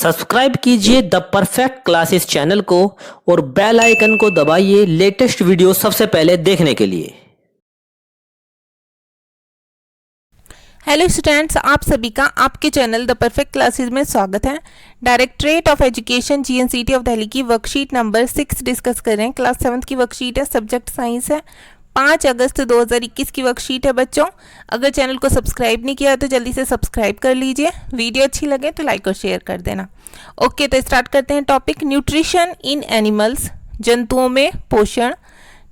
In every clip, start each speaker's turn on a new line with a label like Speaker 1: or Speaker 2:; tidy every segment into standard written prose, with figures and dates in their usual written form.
Speaker 1: Subscribe कीजिए the perfect classes channel को और बेल आइकन को दबाइए लेटेस्ट वीडियो सबसे पहले देखने के लिए।
Speaker 2: हेलो स्टूडेंट्स, आप सभी का आपके चैनल द परफेक्ट क्लासेस में स्वागत है। Directorate of education GNCT of Delhi की वर्कशीट नंबर 6 डिस्कस कर रहे हैं। क्लास 7 की वर्कशीट है, सब्जेक्ट साइंस है। 5 अगस्त 2021 की वर्कशीट है बच्चों। अगर चैनल को सब्सक्राइब नहीं किया तो जल्दी से सब्सक्राइब कर लीजिए। वीडियो अच्छी लगे तो लाइक और शेयर कर देना। ओके, तो स्टार्ट करते हैं। टॉपिक न्यूट्रिशन इन एनिमल्स, जंतुओं में पोषण।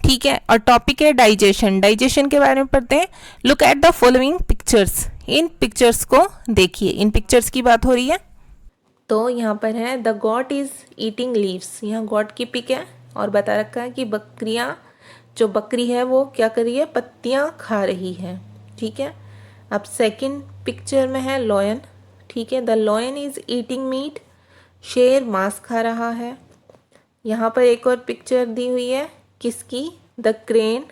Speaker 2: ठीक है, और टॉपिक है डाइजेशन। डाइजेशन के बारे में पढ़ते हैं। Look at the following pictures, in pictures को देखिए। इन पिक्चर्स की बात हो रही है। तो यहाँ पर है the got is eating leaves. यहाँ गॉट की पिक है और बता रखा है कि बकरियाँ, जो बकरी है वो क्या कर रही है, पत्तियाँ खा रही है। ठीक है, अब सेकंड पिक्चर में है लॉयन। ठीक है, the lion is eating meat, शेर मांस खा रहा है। यहाँ पर एक और पिक्चर दी हुई है, किसकी, द क्रेन।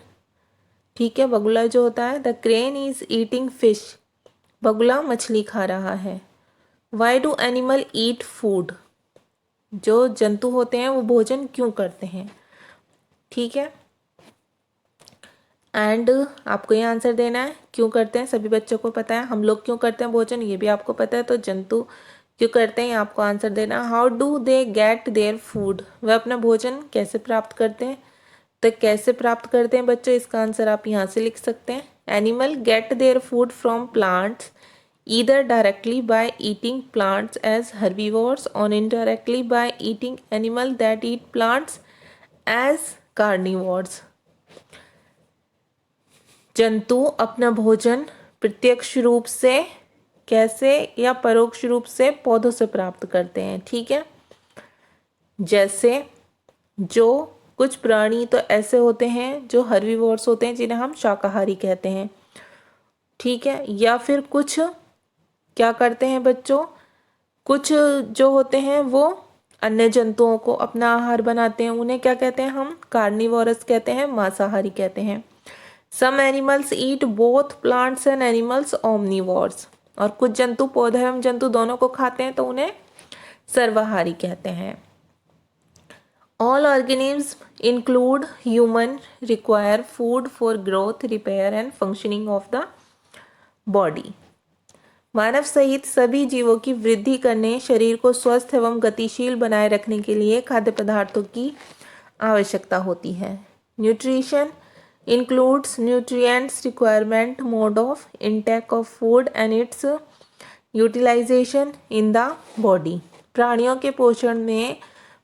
Speaker 2: ठीक है, बगुला जो होता है, the crane is eating fish, बगुला मछली खा रहा है। Why do animal eat food, जो जंतु होते हैं वो भोजन क्यों करते हैं। ठीक है, एंड आपको ये आंसर देना है, क्यों करते हैं। सभी बच्चों को पता है हम लोग क्यों करते हैं भोजन, ये भी आपको पता है। तो जंतु क्यों करते हैं, आपको आंसर देना। How do they get their food, वह अपना भोजन कैसे प्राप्त करते हैं। तो कैसे प्राप्त करते हैं बच्चों, इसका आंसर आप यहाँ से लिख सकते हैं। Animal gate their food from plants either directly by eating plants as herbivores or indirectly by eating animal that eat plants as carnivores। जंतु अपना भोजन प्रत्यक्ष रूप से कैसे या परोक्ष रूप से पौधों से प्राप्त करते हैं। ठीक है, जैसे जो कुछ प्राणी तो ऐसे होते हैं जो हर्बीवोर्स होते हैं, जिन्हें हम शाकाहारी कहते हैं। ठीक है, या फिर कुछ क्या करते हैं बच्चों, कुछ जो होते हैं वो अन्य जंतुओं को अपना आहार बनाते हैं, उन्हें क्या कहते हैं, हम कार्निवोरस कहते हैं, मांसाहारी कहते हैं। Some animals eat both plants and animals omnivores, और कुछ जंतु पौधे एवं जंतु दोनों को खाते हैं, तो उन्हें सर्वाहारी कहते हैं। All organisms include human require food for growth, repair and functioning of the body. मानव सहित सभी जीवों की वृद्धि करने, शरीर को स्वस्थ एवं गतिशील बनाए रखने के लिए खाद्य पदार्थों की आवश्यकता होती है। Nutrition includes nutrients requirement, mode of intake of food and its utilisation in the body. प्राणियों के पोषण में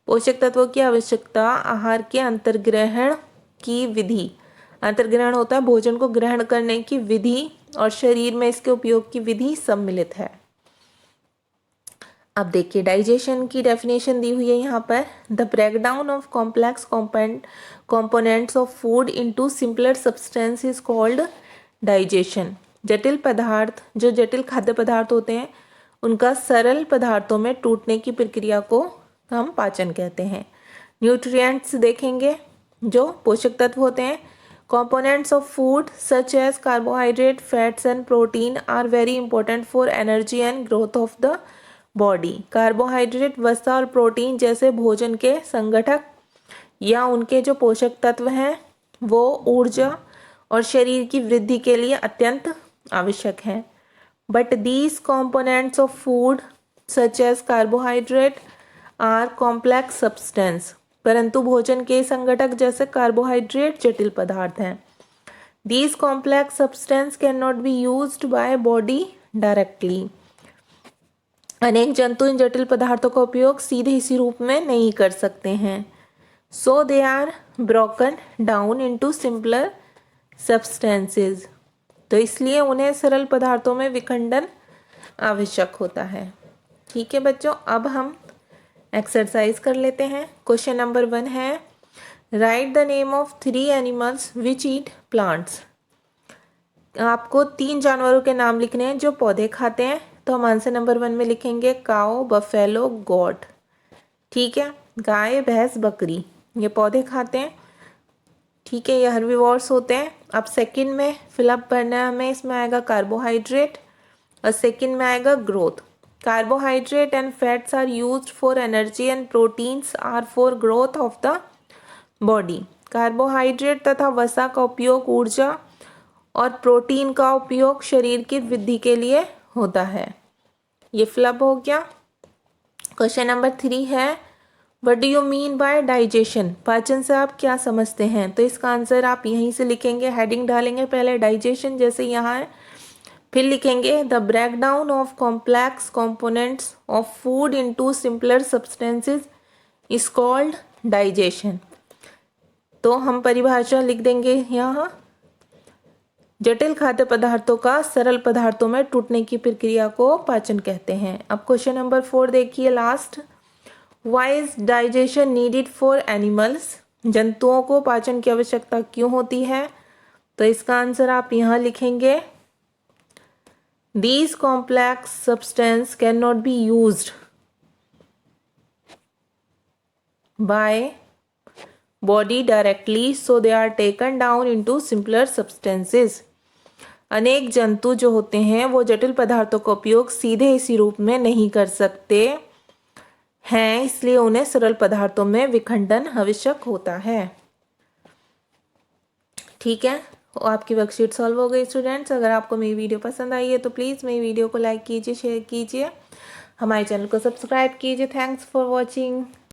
Speaker 2: पोषक तत्वों की आवश्यकता, आहार के अंतर्ग्रहण की विधि, अंतर्ग्रहण होता है भोजन को ग्रहण करने की विधि, और शरीर में इसके उपयोग की विधि सम्मिलित है। अब देखिए डाइजेशन की डेफिनेशन दी हुई है यहाँ पर। The breakdown of complex components of food into simpler substance is called digestion. जटिल पदार्थ, जो जटिल खाद्य पदार्थ होते हैं, उनका सरल पदार्थों में टूटने की प्रक्रिया को हम पाचन कहते हैं। न्यूट्रिएंट्स देखेंगे, जो पोषक तत्व होते हैं। Components of food such as carbohydrate, fats and protein are very important for energy and growth of the body। Carbohydrate, वसा और प्रोटीन जैसे भोजन के संगठक या उनके जो पोषक तत्व हैं वो ऊर्जा और शरीर की वृद्धि के लिए अत्यंत आवश्यक हैं। But these components of food such as carbohydrate are complex substance, परंतु भोजन के संगठक जैसे कार्बोहाइड्रेट जटिल पदार्थ हैं। These complex substance can not be used by body directly. अनेक जंतु इन जटिल पदार्थों का उपयोग सीधे इसी रूप में नहीं कर सकते हैं। So they are broken down into simpler substances, तो इसलिए उन्हें सरल पदार्थों में विखंडन आवश्यक होता है। ठीक है बच्चों, अब हम एक्सरसाइज कर लेते हैं। क्वेश्चन नंबर 1 है, right the name of 3 animals which eat plants. आपको 3 जानवरों के नाम लिखने हैं जो पौधे खाते हैं। तो हम आंसर नंबर 1 में लिखेंगे काओ, बफेलो, गोट। ठीक है, गाय, भैंस, बकरी ये पौधे खाते हैं। ठीक है, ये हर्बीवोर्स होते हैं। अब सेकंड में फिलअप करना है हमें, इसमें आएगा कार्बोहाइड्रेट और सेकंड में आएगा growth. Carbohydrate and fats are used for energy and proteins are for growth of the body. Carbohydrate तथा वसा का उपयोग ऊर्जा और प्रोटीन का उपयोग शरीर की वृद्धि के लिए होता है। ये फ्लब हो गया। क्वेश्चन नंबर 3 है what do you mean by digestion. पाचन से आप क्या समझते हैं? तो इसका आंसर आप यहीं से लिखेंगे, हेडिंग डालेंगे पहले डाइजेशन जैसे यहाँ है, फिर लिखेंगे the breakdown of complex components of food into simpler substances is called digestion. तो हम परिभाषा लिख देंगे यहाँ, जटिल खाद्य पदार्थों का सरल पदार्थों में टूटने की प्रक्रिया को पाचन कहते हैं। अब क्वेश्चन नंबर 4 देखिए last. Why is digestion needed for animals. जंतुओं को पाचन की आवश्यकता क्यों होती है? तो इसका आंसर आप यहाँ लिखेंगे these complex substance can not be used by body directly so they are taken down into simpler substances. अनेक जंतु जो होते हैं वो जटिल पदार्थों का उपयोग सीधे इसी रूप में नहीं कर सकते हैं, इसलिए उन्हें सरल पदार्थों में विखंडन आवश्यक होता है। ठीक है, आपकी वर्कशीट सॉल्व हो गई स्टूडेंट्स। अगर आपको मेरी वीडियो पसंद आई है तो प्लीज़ मेरी वीडियो को लाइक कीजिए, शेयर कीजिए, हमारे चैनल को सब्सक्राइब कीजिए। Thanks for watching.